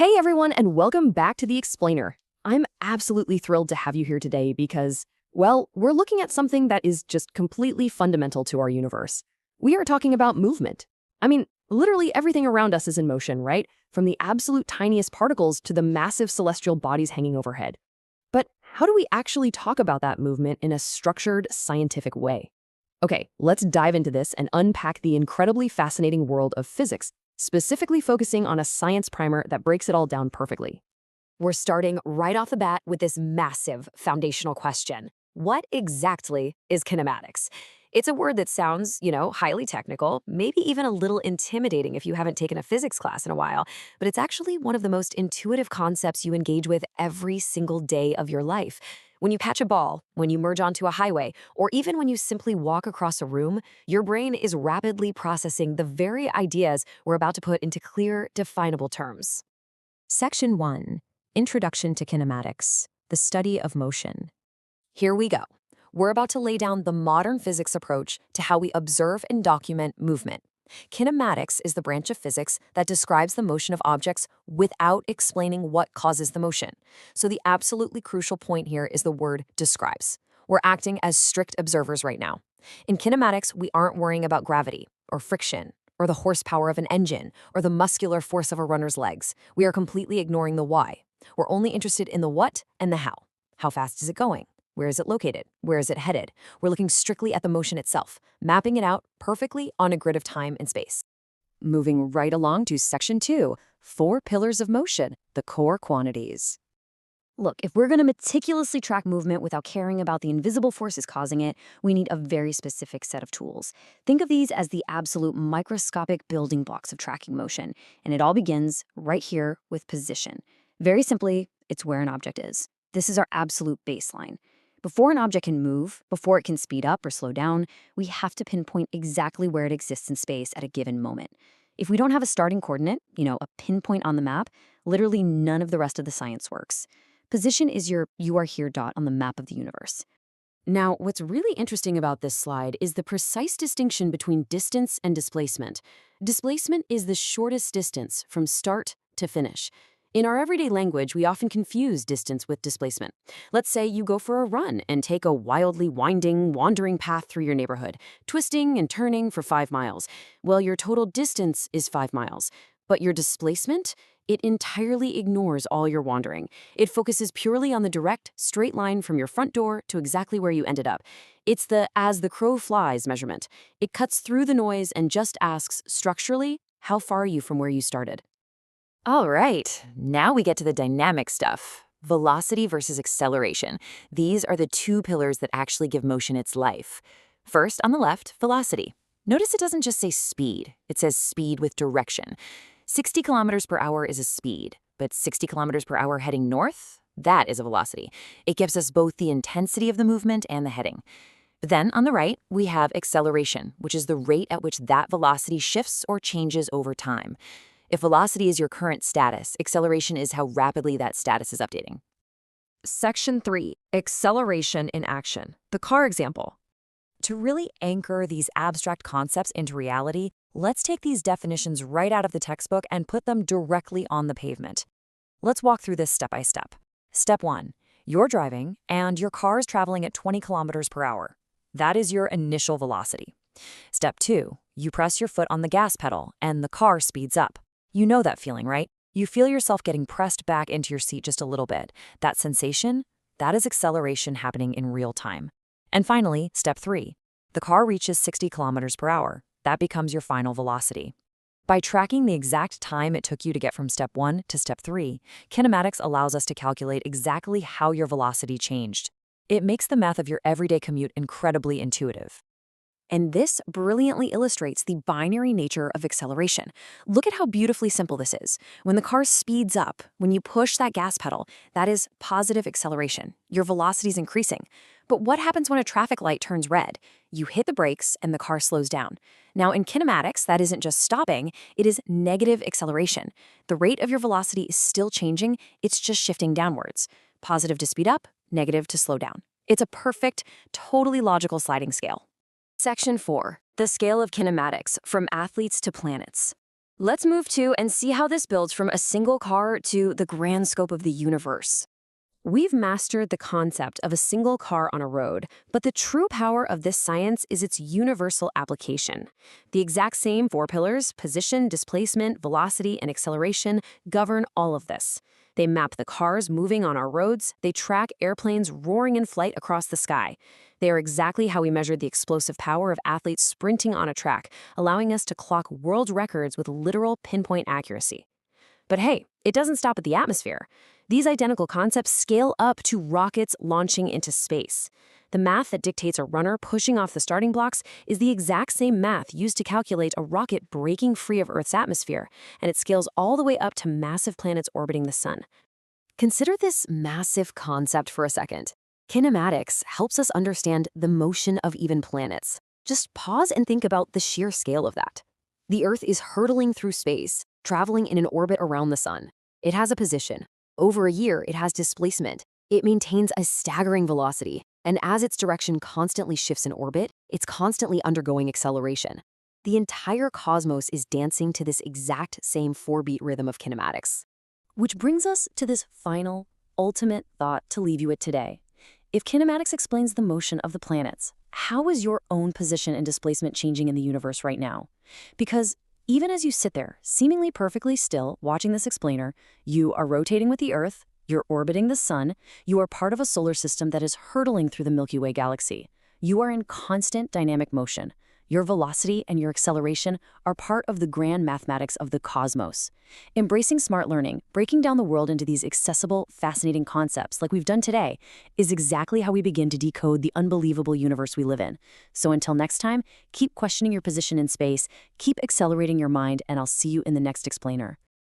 Hey everyone, and welcome back to The Explainer. I'm absolutely thrilled to have you here today because, well, we're looking at something that is just completely fundamental to our universe. We are talking about movement. I mean, literally everything around us is in motion, right? From the absolute tiniest particles to the massive celestial bodies hanging overhead. But how do we actually talk about that movement in a structured, scientific way? Okay, let's dive into this and unpack the incredibly fascinating world of physics, specifically focusing on a science primer that breaks it all down perfectly. We're starting right off the bat with this massive foundational question. What exactly is kinematics? It's a word that sounds, highly technical, maybe even a little intimidating if you haven't taken a physics class in a while, but it's actually one of the most intuitive concepts you engage with every single day of your life. When you catch a ball, when you merge onto a highway, or even when you simply walk across a room, your brain is rapidly processing the very ideas we're about to put into clear, definable terms. Section 1. Introduction to Kinematics, the study of motion. Here we go. We're about to lay down the modern physics approach to how we observe and document movement. Kinematics is the branch of physics that describes the motion of objects without explaining what causes the motion. So the absolutely crucial point here is the word describes. We're acting as strict observers right now. In kinematics, we aren't worrying about gravity or friction or the horsepower of an engine or the muscular force of a runner's legs. We are completely ignoring the why. We're only interested in the what and the how. How fast is it going? Where is it located? Where is it headed? We're looking strictly at the motion itself, mapping it out perfectly on a grid of time and space. Moving right along to Section 2, 4 pillars of motion, the core quantities. Look, if we're going to meticulously track movement without caring about the invisible forces causing it, we need a very specific set of tools. Think of these as the absolute microscopic building blocks of tracking motion, and it all begins right here with position. Very simply, it's where an object is. This is our absolute baseline. Before an object can move, before it can speed up or slow down, we have to pinpoint exactly where it exists in space at a given moment. If we don't have a starting coordinate, a pinpoint on the map, literally none of the rest of the science works. Position is your "you are here" dot on the map of the universe. Now, what's really interesting about this slide is the precise distinction between distance and displacement. Displacement is the shortest distance from start to finish. In our everyday language, we often confuse distance with displacement. Let's say you go for a run and take a wildly winding, wandering path through your neighborhood, twisting and turning for 5 miles. Well, your total distance is 5 miles. But your displacement? It entirely ignores all your wandering. It focuses purely on the direct, straight line from your front door to exactly where you ended up. It's the as the crow flies measurement. It cuts through the noise and just asks, structurally, how far are you from where you started? All right, now we get to the dynamic stuff. Velocity versus acceleration. These are the two pillars that actually give motion its life. First, on the left, velocity. Notice it doesn't just say speed, it says speed with direction. 60 kilometers per hour is a speed, but 60 kilometers per hour heading north? That is a velocity. It gives us both the intensity of the movement and the heading. Then, on the right, we have acceleration, which is the rate at which that velocity shifts or changes over time. If velocity is your current status, acceleration is how rapidly that status is updating. Section 3, acceleration in action, the car example. To really anchor these abstract concepts into reality, let's take these definitions right out of the textbook and put them directly on the pavement. Let's walk through this step by step. Step 1, you're driving and your car is traveling at 20 kilometers per hour. That is your initial velocity. Step 2, you press your foot on the gas pedal and the car speeds up. You know that feeling, right? You feel yourself getting pressed back into your seat just a little bit. That sensation, that is acceleration happening in real time. And finally, step 3, the car reaches 60 kilometers per hour. That becomes your final velocity. By tracking the exact time it took you to get from step 1 to step 3, kinematics allows us to calculate exactly how your velocity changed. It makes the math of your everyday commute incredibly intuitive. And this brilliantly illustrates the binary nature of acceleration. Look at how beautifully simple this is. When the car speeds up, when you push that gas pedal, that is positive acceleration. Your velocity is increasing. But what happens when a traffic light turns red? You hit the brakes and the car slows down. Now in kinematics, that isn't just stopping, it is negative acceleration. The rate of your velocity is still changing, it's just shifting downwards. Positive to speed up, negative to slow down. It's a perfect, totally logical sliding scale. Section 4, the scale of kinematics, from athletes to planets. Let's move to and see how this builds from a single car to the grand scope of the universe. We've mastered the concept of a single car on a road, but the true power of this science is its universal application. The exact same four pillars, position, displacement, velocity, and acceleration, govern all of this. They map the cars moving on our roads, they track airplanes roaring in flight across the sky. They are exactly how we measured the explosive power of athletes sprinting on a track, allowing us to clock world records with literal pinpoint accuracy. But hey, it doesn't stop at the atmosphere. These identical concepts scale up to rockets launching into space. The math that dictates a runner pushing off the starting blocks is the exact same math used to calculate a rocket breaking free of Earth's atmosphere, and it scales all the way up to massive planets orbiting the sun. Consider this massive concept for a second. Kinematics helps us understand the motion of even planets. Just pause and think about the sheer scale of that. The Earth is hurtling through space, traveling in an orbit around the sun. It has a position. Over a year, it has displacement. It maintains a staggering velocity, and as its direction constantly shifts in orbit, it's constantly undergoing acceleration. The entire cosmos is dancing to this exact same 4-beat rhythm of kinematics. Which brings us to this final, ultimate thought to leave you with today. If kinematics explains the motion of the planets, how is your own position and displacement changing in the universe right now? Because even as you sit there, seemingly perfectly still, watching this explainer, you are rotating with the Earth, you're orbiting the sun, you are part of a solar system that is hurtling through the Milky Way galaxy. You are in constant dynamic motion. Your velocity and your acceleration are part of the grand mathematics of the cosmos. Embracing smart learning, breaking down the world into these accessible, fascinating concepts like we've done today, is exactly how we begin to decode the unbelievable universe we live in. So until next time, keep questioning your position in space, keep accelerating your mind, and I'll see you in the next explainer.